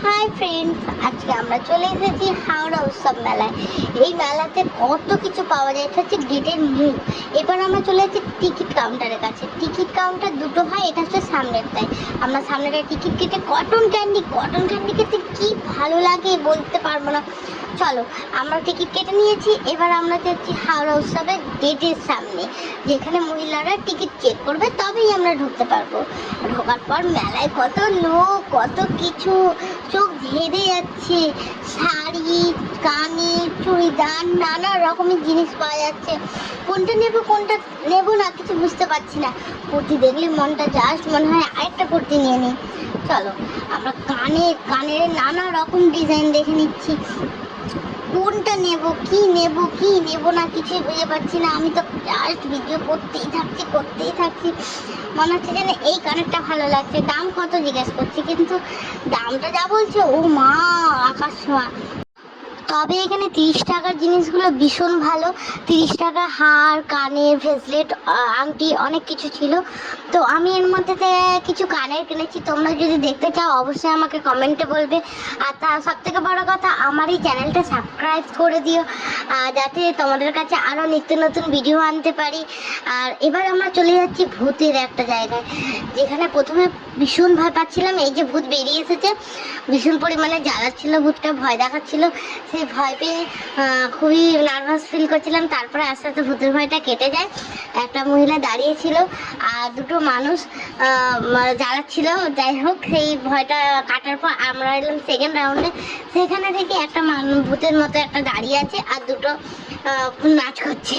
Hi friends, আজকে আমরা চলে এসেছি হাওড়া উৎসব মেলায়। এই মেলাতে কত কিছু পাওয়া যায়। এটা হচ্ছে গেটের মুখ। এবার আমরা চলে এসেছি টিকিট কাউন্টারের কাছে। টিকিট কাউন্টার দুটো হয়, এটা হচ্ছে সামনেরটায়। আমরা সামনেটা টিকিট কেটে কটন ক্যান্ডি খেতে কি ভালো লাগে বলতে পারবো না। চলো, আমরা টিকিট কেটে নিয়েছি। এবার আমরা যাচ্ছি হাওড়া উৎসবের গেটের সামনে, যেখানে মহিলারা টিকিট চেক করবে, তবেই আমরা ঢুকতে পারবো। ঢোকার পর মেলায় কত লোক, কত কিছু, চোখ ধেড়ে যাচ্ছে। শাড়ি, কানের, চুড়িদার, নানা রকমের জিনিস পাওয়া যাচ্ছে। কোনটা নেবো না কিছু বুঝতে পারছি না। কুর্তি দেখলে মনটা জাস্ট মনে হয় আরেকটা কুর্তি নিয়ে নিই। চলো, আমরা কানের নানা রকম ডিজাইন দেখে নিচ্ছি। কোনটা কি নেব না কিছুই বুঝে পাচ্ছি না। আমি তো জাস্ট ভিডিও করতেই থাকছি। মনে হচ্ছে যেন এই কানেরটা ভালো লাগছে। দাম কত জিজ্ঞেস করছি, কিন্তু দামটা যা বলছে, ও মা, আকাশ ছোঁয়া। তবে এখানে 30 টাকার জিনিসগুলো ভীষণ ভালো। 30 টাকা হার, কানের, ব্রেসলেট, আংটি অনেক কিছু ছিল। তো আমি এর মধ্যে কিছু কানের কিনেছি। তোমরা যদি দেখতে চাও অবশ্যই আমাকে কমেন্টে বলবে। আর তার সবথেকে বড় কথা, আমার এই চ্যানেলটা সাবস্ক্রাইব করে দিও, যাতে তোমাদের কাছে আরও নিত্য নতুন ভিডিও আনতে পারি। আর এবার আমরা চলে যাচ্ছি ভূতের একটা জায়গায়, যেখানে প্রথমে ভীষণ ভয় পাচ্ছিলাম। এই যে ভূত বেরিয়ে এসেছে, ভীষণ পরিমাণে জ্বালাচ্ছিল, ভূতটা ভয় দেখাচ্ছিল। সেই ভয় পেয়ে খুবই নার্ভাস ফিল করছিলাম। তারপরে আস্তে আস্তে ভূতের ভয়টা কেটে যায়। একটা মহিলা দাঁড়িয়েছিল আর দুটো মানুষ জ্বালাচ্ছিল। যাই হোক, সেই ভয়টা কাটার পর আমরা এলাম সেকেন্ড রাউন্ডে। সেখানে থেকে একটা ভূতের মতো একটা দাঁড়িয়ে আছে আর দুটো নাচ করছে।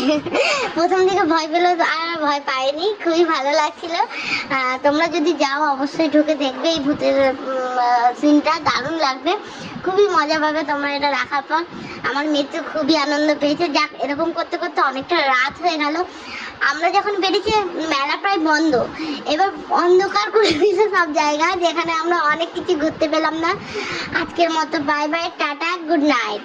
প্রথম দিকে ভয় পেলো, আর ভয় পাইনি, খুবই ভালো লাগছিল। তোমরা যদি যাও অবশ্যই ঢুকে দেখবে। এই ভূতের সিনটা দারুণ লাগবে, খুবই মজা পাবে তোমরা এটা দেখার পর। আমার মেয়ে তো খুবই আনন্দ পেয়েছে। যাক, এরকম করতে করতে অনেকটা রাত হয়ে গেল। আমরা যখন বেরিয়েছি মেলা প্রায় বন্ধ। এবার অন্ধকার করে দিয়েছে সব জায়গা, যেখানে আমরা অনেক কিছু ঘুরতে পেলাম না। আজকের মতো bye bye, tata, good night.